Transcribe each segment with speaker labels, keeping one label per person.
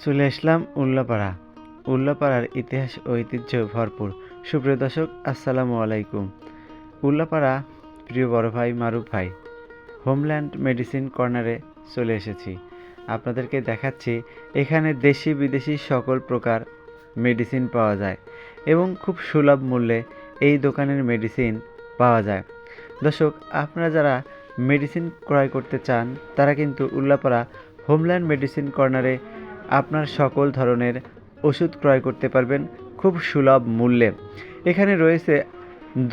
Speaker 1: চলে আসলাম উল্লাপাড়া। উল্লাপাড়ার ইতিহাস ও ঐতিহ্য ভরপুর। সুপ্রিয় দর্শক, আসসালামু আলাইকুম। উল্লাপাড়া প্রিয় বড় ভাই মারুফ ভাই হোমল্যান্ড মেডিসিন কর্নারে চলে এসেছি। আপনাদেরকে দেখাচ্ছি এখানে দেশি বিদেশি সকল প্রকার মেডিসিন পাওয়া যায় এবং খুব সুলভ মূল্যে এই দোকানের মেডিসিন পাওয়া যায়। দর্শক, আপনারা যারা মেডিসিন ক্রয় করতে চান তারা কিন্তু উল্লাপাড়া হোমল্যান্ড মেডিসিন কর্নারে আপনার সকল ধরনের ওষুধ ক্রয় করতে পারবেন খুব সুলভ মূল্যে। এখানে রয়েছে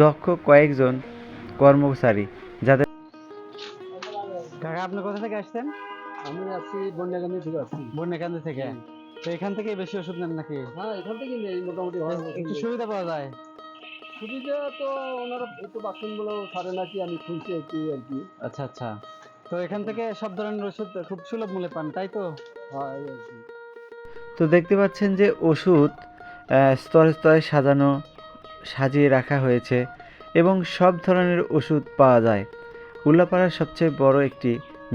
Speaker 1: দক্ষ কয়েকজন কর্মচারী যাদের। কাকা, আপনি কোথা থেকে আসছেন?
Speaker 2: আমি আছি বন্যাকান্দি থেকে আসছি।
Speaker 1: বন্যাকান্দি থেকে। তো এখান থেকে বেশি ওষুধ নেন নাকি?
Speaker 2: হ্যাঁ, এখান থেকে নেই মোটামুটি ভালো
Speaker 1: একটু সুবিধা পাওয়া যায়?
Speaker 2: সুবিধা তো ওনারা একটু বাসনগুলো ছাড়ে নাকি আমি শুনছি একটু আর কি।
Speaker 1: আচ্ছা আচ্ছা। তো এখান থেকে সব ধরনের ওষুধ খুব সুলভ মূল্যে পান, তাই তো?
Speaker 2: হ্যাঁ, এই আর কি।
Speaker 1: তো দেখতে পাচ্ছেন যে ওষুধ স্তরে স্তরে সাজিয়ে রাখা হয়েছে এবং সব ধরনের ওষুধ পাওয়া যায়। উল্লাপাড়ার সবচেয়ে বড় একটি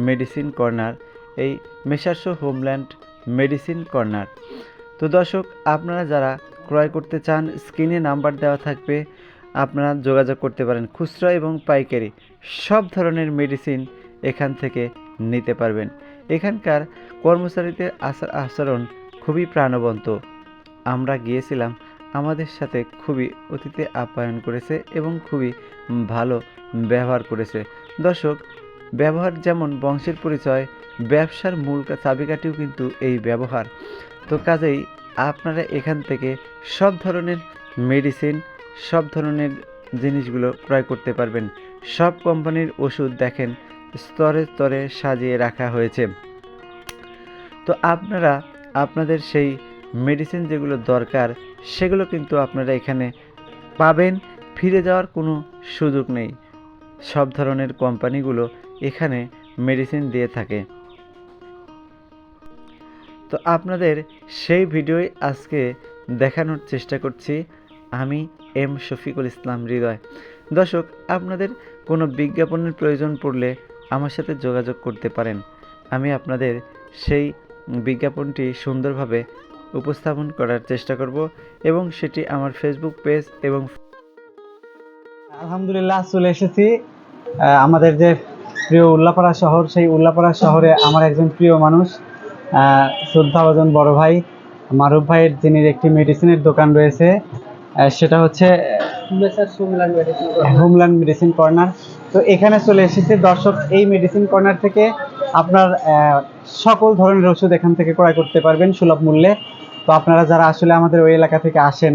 Speaker 1: মেডিসিন কর্নার এই মেসার্স হোমল্যান্ড মেডিসিন কর্নার। তো দর্শক, আপনারা যারা ক্রয় করতে চান স্ক্রিনে নাম্বার দেওয়া থাকবে, আপনারা যোগাযোগ করতে পারেন। খুচরা এবং পাইকারি সব ধরনের মেডিসিন এখান থেকে নিতে পারবেন। এখানকার কর্মচারীদের আচরণ খুবই প্রাণবন্ত। আমরা গিয়েছিলাম, আমাদের সাথে খুবই অতিথি আপ্যায়ন করেছে এবং খুবই ভালো ব্যবহার করেছে। দর্শক, ব্যবহার যেমন বংশের পরিচয়, ব্যবসার মূল চাবিকাঠিও কিন্তু এই ব্যবহার। তো কাজেই আপনারা এখান থেকে সব ধরনের মেডিসিন, সব ধরনের জিনিসগুলো ক্রয় করতে পারবেন। সব কোম্পানির ওষুধ দেখেন স্তরে স্তরে সাজিয়ে রাখা হয়েছে। তো আপনারা আপনাদের সেই মেডিসিন যেগুলো দরকার সেগুলো কিন্তু আপনারা এখানে পাবেন। ফিরে যাওয়ার কোনো সুযোগ নেই। সব ধরনের কোম্পানিগুলো এখানে মেডিসিন দিয়ে থাকে। তো আপনাদের সেই ভিডিওই আজকে দেখানোর চেষ্টা করছি আমি, এম শফিকুল ইসলাম হৃদয়। দর্শক, আপনাদের কোনো বিজ্ঞাপনের প্রয়োজন পড়লে আমার সাথে যোগাযোগ করতে পারেন। আমি আপনাদের সেই বিজ্ঞাপনটি সুন্দরভাবে উপস্থাপন করার চেষ্টা করব এবং সেটি আমার ফেসবুক পেজ এবং। আলহামদুলিল্লাহ, চলে এসেছি আমাদের যে প্রিয় উল্লাপাড়া শহর, সেই উল্লাপাড়া শহরে আমার একজন প্রিয় মানুষ, শ্রদ্ধাভাজন বড় ভাই মারুফ ভাইয়ের, যিনি একটি মেডিসিনের দোকান রয়েছে, সেটা হচ্ছে হোমল্যান্ড মেডিসিন কর্নার। তো এখানে চলে এসেছে দর্শক, এই মেডিসিন কর্নার থেকে আপনার সকল ধরনের ওষুধ এখান থেকে ক্রয় করতে পারবেন সুলভ মূল্যে। তো আপনারা যারা আসলে আমাদের ওই এলাকা থেকে আসেন,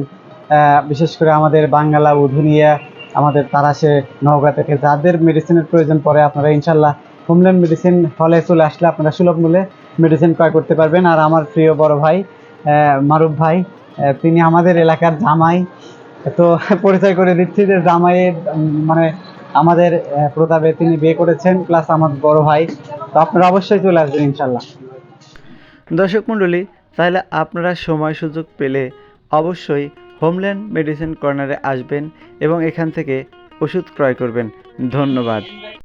Speaker 1: বিশেষ করে আমাদের বাঙ্গালা, উধুনিয়া, আমাদের তারাশে, নওগাঁ থেকে যাদের মেডিসিনের প্রয়োজন পড়ে, আপনারা ইনশাল্লাহ হোমল্যান্ড মেডিসিন হলে চলে আসলে আপনারা সুলভ মূল্যে মেডিসিন ক্রয় করতে পারবেন। আর আমার প্রিয় বড় ভাই মারুফ ভাই, তিনি আমাদের এলাকার জামাই। তো পরিচয় করে দিচ্ছি যে জামাইয়ের মানে আমাদের প্রতাপে তিনি বিয়ে করেছেন, প্লাস আমার বড় ভাই। তো আপনারা অবশ্যই চলে আসবেন ইনশাল্লাহ। দর্শক মণ্ডলী, তাহলে আপনারা সময় সুযোগ পেলে অবশ্যই হোমল্যান্ড মেডিসিন কর্নারে আসবেন এবং এখান থেকে ওষুধ ক্রয় করবেন। ধন্যবাদ।